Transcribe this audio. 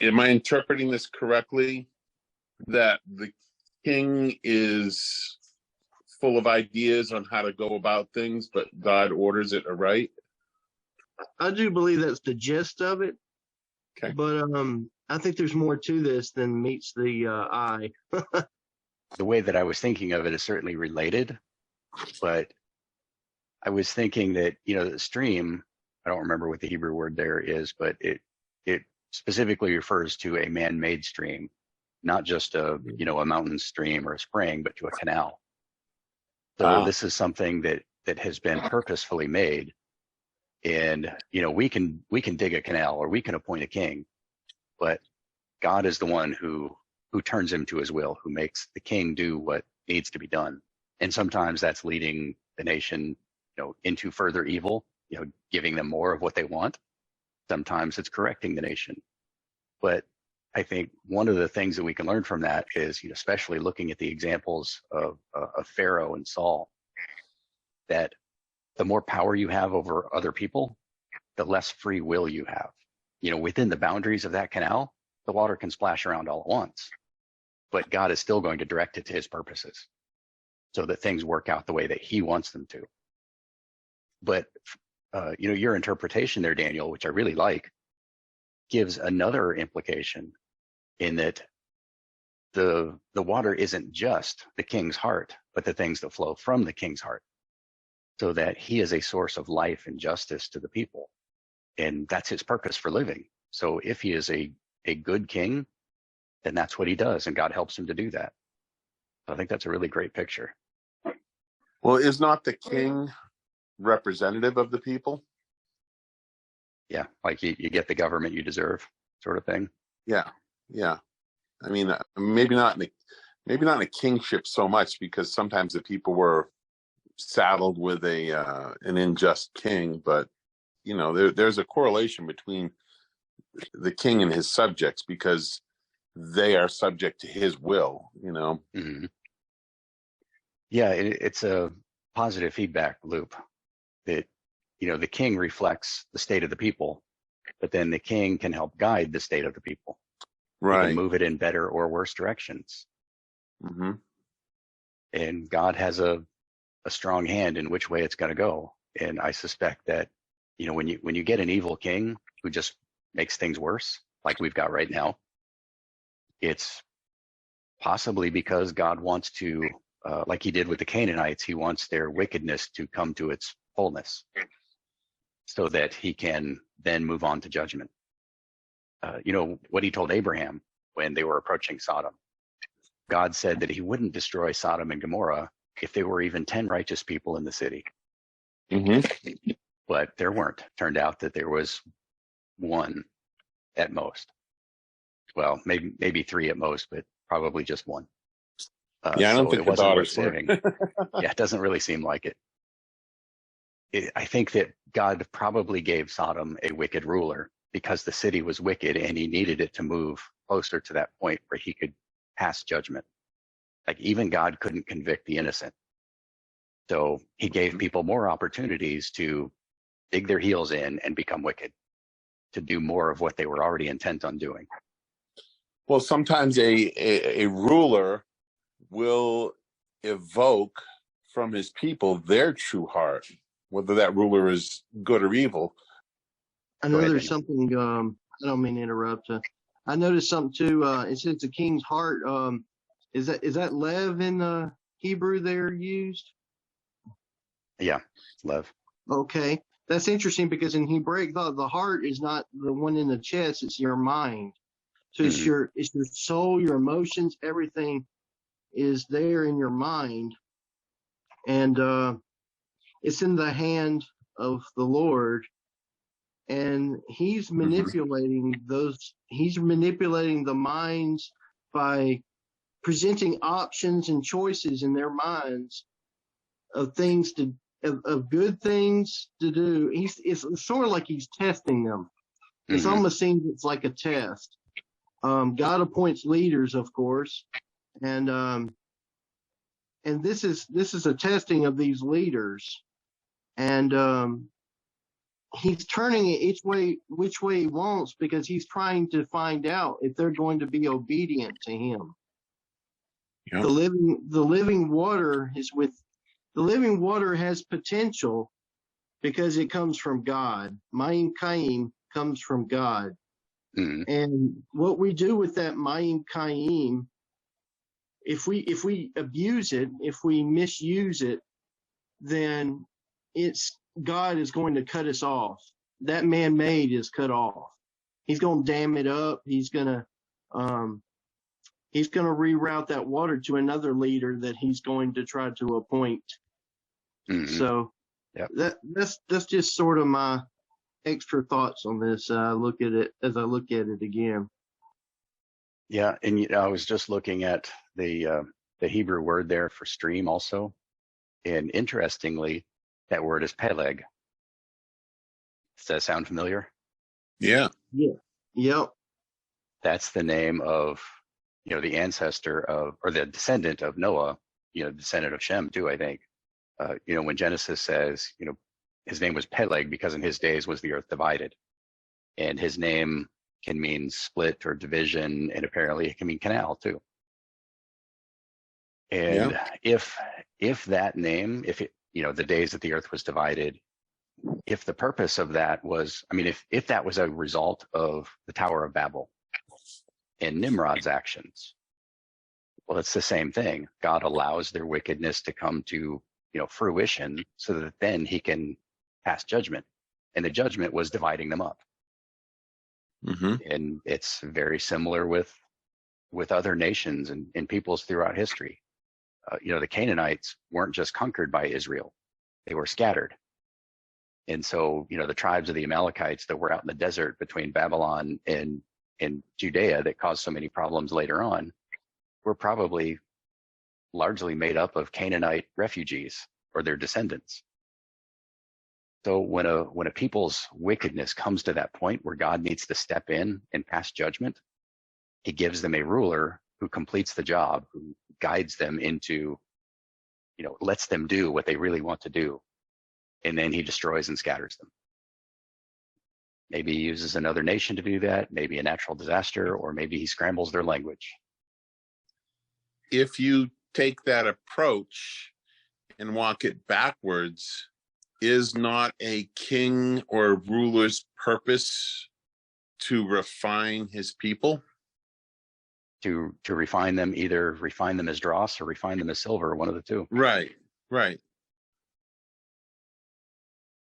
am I interpreting this correctly? That the king is full of ideas on how to go about things, but God orders it aright? I do believe that's the gist of it. Okay. But I think there's more to this than meets the eye. The way that I was thinking of it is certainly related, but I was thinking that, the stream, I don't remember what the Hebrew word there is, but it specifically refers to a man-made stream, not just a mountain stream or a spring, but to a canal. So this is something that has been purposefully made. And, we can dig a canal or we can appoint a king, but God is the one who turns him to his will, who makes the king do what needs to be done. And sometimes that's leading the nation, into further evil, giving them more of what they want. Sometimes it's correcting the nation. But I think one of the things that we can learn from that is, especially looking at the examples of Pharaoh and Saul, that the more power you have over other people, the less free will you have. Within the boundaries of that canal, the water can splash around all at once, but God is still going to direct it to his purposes so that things work out the way that he wants them to. But, your interpretation there, Daniel, which I really like, gives another implication in that the water isn't just the king's heart, but the things that flow from the king's heart, so that he is a source of life and justice to the people. And that's his purpose for living. So if he is a good king, then that's what he does, and God helps him to do that. I think that's a really great picture. Well, is not the king representative of the people? Yeah, like you get the government you deserve, sort of thing. Yeah. I mean, maybe not in a kingship so much, because sometimes the people were saddled with an unjust king, but there's a correlation between the king and his subjects, because they are subject to his will. Mm-hmm. Yeah, it's a positive feedback loop that the king reflects the state of the people, but then the king can help guide the state of the people, right? He can move it in better or worse directions. Mm-hmm. And God has a strong hand in which way it's going to go. And I suspect that, when you get an evil king who just makes things worse, like we've got right now, it's possibly because God wants to, like he did with the Canaanites, he wants their wickedness to come to its fullness so that he can then move on to judgment. What he told Abraham when they were approaching Sodom. God said that he wouldn't destroy Sodom and Gomorrah if there were even 10 righteous people in the city. Mm-hmm. But there weren't. Turned out that there was one at most. Well, maybe 3 at most, but probably just one. I don't think it wasn't worth were. saving. Yeah, it doesn't really seem like it. I think that God probably gave Sodom a wicked ruler because the city was wicked and he needed it to move closer to that point where he could pass judgment. Like even God couldn't convict the innocent. So he gave people more opportunities to dig their heels in and become wicked, to do more of what they were already intent on doing. Well, sometimes a ruler will evoke from his people their true heart, whether that ruler is good or evil. I know there's something, I don't mean to interrupt. I noticed something too. It says the king's heart. Is that lev in the Hebrew there used? Yeah, it's lev. Okay. That's interesting because in Hebraic, the heart is not the one in the chest, it's your mind. So it's your soul, your emotions, everything is there in your mind. And it's in the hand of the Lord. And he's manipulating he's manipulating the minds by presenting options and choices in their minds of things of good things to do. It's sort of like he's testing them. It almost seems it's like a test. God appoints leaders, of course, and this is a testing of these leaders, and he's turning it which way he wants, because he's trying to find out if they're going to be obedient to him. Yep. The living water has potential because it comes from God. Mayim Kaim comes from God. Mm. And what we do with that Mayim Kaim, if we abuse it, if we misuse it, then God is going to cut us off. That man-made is cut off. He's going to dam it up. He's going to reroute that water to another leader that he's going to try to appoint. Mm-hmm. So yep. that's just sort of my extra thoughts on this. As I look at it again. Yeah, and I was just looking at the Hebrew word there for stream also, and interestingly, that word is peleg. Does that sound familiar? Yeah. Yeah. Yep. That's the name of, the ancestor of, or the descendant of Noah, descendant of Shem too, I think. When Genesis says, his name was Peleg because in his days was the earth divided. And his name can mean split or division, and apparently it can mean canal too. And if that name, the days that the earth was divided, if the purpose of that was, if that was a result of the Tower of Babel and Nimrod's actions, well, it's the same thing. God allows their wickedness to come to, fruition so that then he can pass judgment. And the judgment was dividing them up. Mm-hmm. And it's very similar with other nations and peoples throughout history. The Canaanites weren't just conquered by Israel. They were scattered. And so, the tribes of the Amalekites that were out in the desert between Babylon and Judea that caused so many problems later on were probably largely made up of Canaanite refugees or their descendants. So when a people's wickedness comes to that point where God needs to step in and pass judgment, he gives them a ruler who completes the job, who guides them into, lets them do what they really want to do. And then he destroys and scatters them. Maybe he uses another nation to do that, maybe a natural disaster, or maybe he scrambles their language. If you take that approach and walk it backwards, is not a king or ruler's purpose to refine his people? To refine them, either refine them as dross or refine them as silver, one of the two. Right.